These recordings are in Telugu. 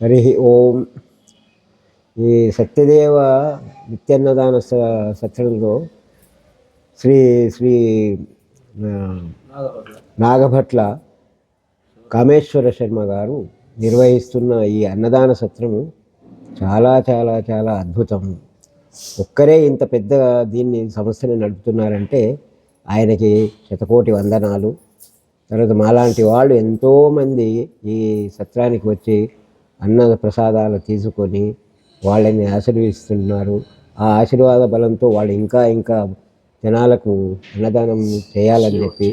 హరి ఓం. ఈ సత్యదేవ నిత్యాన్నదాన సత్సంగంలో శ్రీ శ్రీ నాగభట్ల కామేశ్వర శర్మ గారు నిర్వహిస్తున్న ఈ అన్నదాన సత్రము చాలా చాలా చాలా అద్భుతం. ఒక్కరే ఇంత పెద్ద దీన్ని సంస్థని నడుపుతున్నారంటే ఆయనకి శతకోటి వందనాలు. తర్వాత మాలాంటి వాళ్ళు ఎంతోమంది ఈ సత్రానికి వచ్చి అన్న ప్రసాదాలు తీసుకొని వాళ్ళని ఆశీర్వదిస్తున్నారు. ఆ ఆశీర్వాద బలంతో వాళ్ళు ఇంకా ఇంకా జనాలకు అన్నదానం చేయాలని చెప్పి,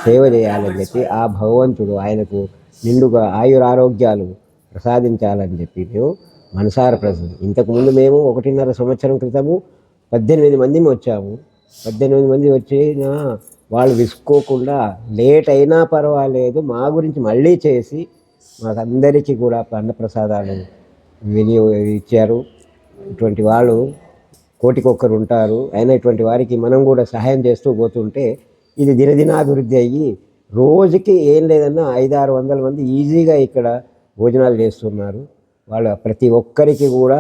సేవ చేయాలని చెప్పి, ఆ భగవంతుడు ఆయనకు నిండుగా ఆయురారోగ్యాలు ప్రసాదించాలని చెప్పి మేము మనసార ఇంతకుముందు మేము 1.5 సంవత్సరం క్రితము 18 మంది వచ్చాము. 18 మంది వచ్చిన వాళ్ళు విసుకోకుండా లేట్ అయినా పర్వాలేదు మా గురించి మళ్ళీ చేసి మాకందరికీ కూడా అన్నప్రసాదాలు ఇచ్చారు. ఇటువంటి వాళ్ళు కోటికొక్కరు ఉంటారు. అయినా ఇటువంటి వారికి మనం కూడా సహాయం చేస్తూ పోతుంటే ఇది దినదినాభివృద్ధి అయ్యి రోజుకి ఏం లేదన్నా 500-600 మంది ఈజీగా ఇక్కడ భోజనాలు చేస్తున్నారు. వాళ్ళు ప్రతి ఒక్కరికి కూడా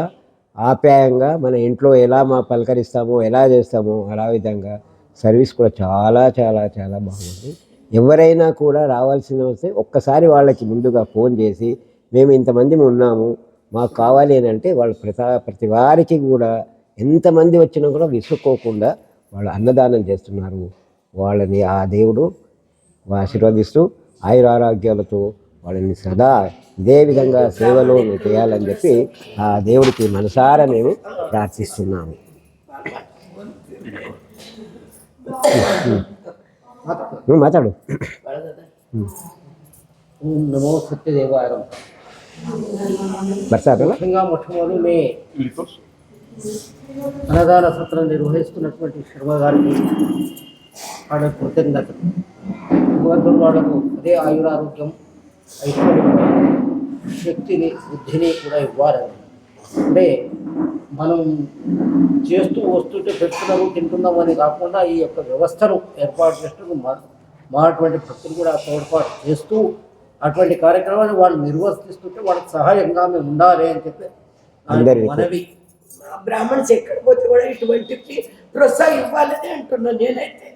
ఆప్యాయంగా మన ఇంట్లో ఎలా పలకరిస్తామో ఎలా చేస్తామో అలా విధంగా సర్వీస్ కూడా చాలా చాలా చాలా బాగుంది. ఎవరైనా కూడా రావాల్సిన వస్తే ఒక్కసారి వాళ్ళకి ముందుగా ఫోన్ చేసి మేము ఇంతమంది ఉన్నాము మాకు కావాలి అని అంటే వాళ్ళు ప్రతి వారికి కూడా ఎంతమంది వచ్చినా కూడా విసుక్కోకుండా వాళ్ళు అన్నదానం చేస్తున్నారు. వాళ్ళని ఆ దేవుడు ఆశీర్వదిస్తూ ఆయురారోగ్యాలతో వాళ్ళని సదా ఇదే విధంగా సేవలో చేయాలని చెప్పి ఆ దేవుడికి మనసారా మేము ప్రార్థిస్తున్నాము. నువ్వు మాట్లాడు. నమో సత్యదేవాయ. ముఖ్యంగా మొట్టమొదటి మే అన్నదాన సత్రం నిర్వహిస్తున్నటువంటి శర్మ గారికి వాళ్ళ కృతజ్ఞతలు. భగవంతుడు వాళ్ళకు అదే ఆయురారోగ్యం, ఐశ్వర్యం, శక్తిని, బుద్ధిని కూడా ఇవ్వాలని. అంటే మనం చేస్తూ వస్తుంటే పెడుతున్నారు తింటున్నాం అని కాకుండా ఈ యొక్క వ్యవస్థను ఏర్పాటు చేస్తూ మా అటువంటి భక్తులు కూడా తోడ్పాటు చేస్తూ అటువంటి కార్యక్రమాన్ని వాళ్ళు నిర్వర్తిస్తుంటే వాళ్ళకి సహాయంగా మేము ఉండాలి అని చెప్పి మనవి. బ్రాహ్మణ్స్ ఎక్కడ పోతే కూడా ఇటువంటి ప్రోత్సాహం ఇవ్వాలని అంటున్నాను నేనైతే.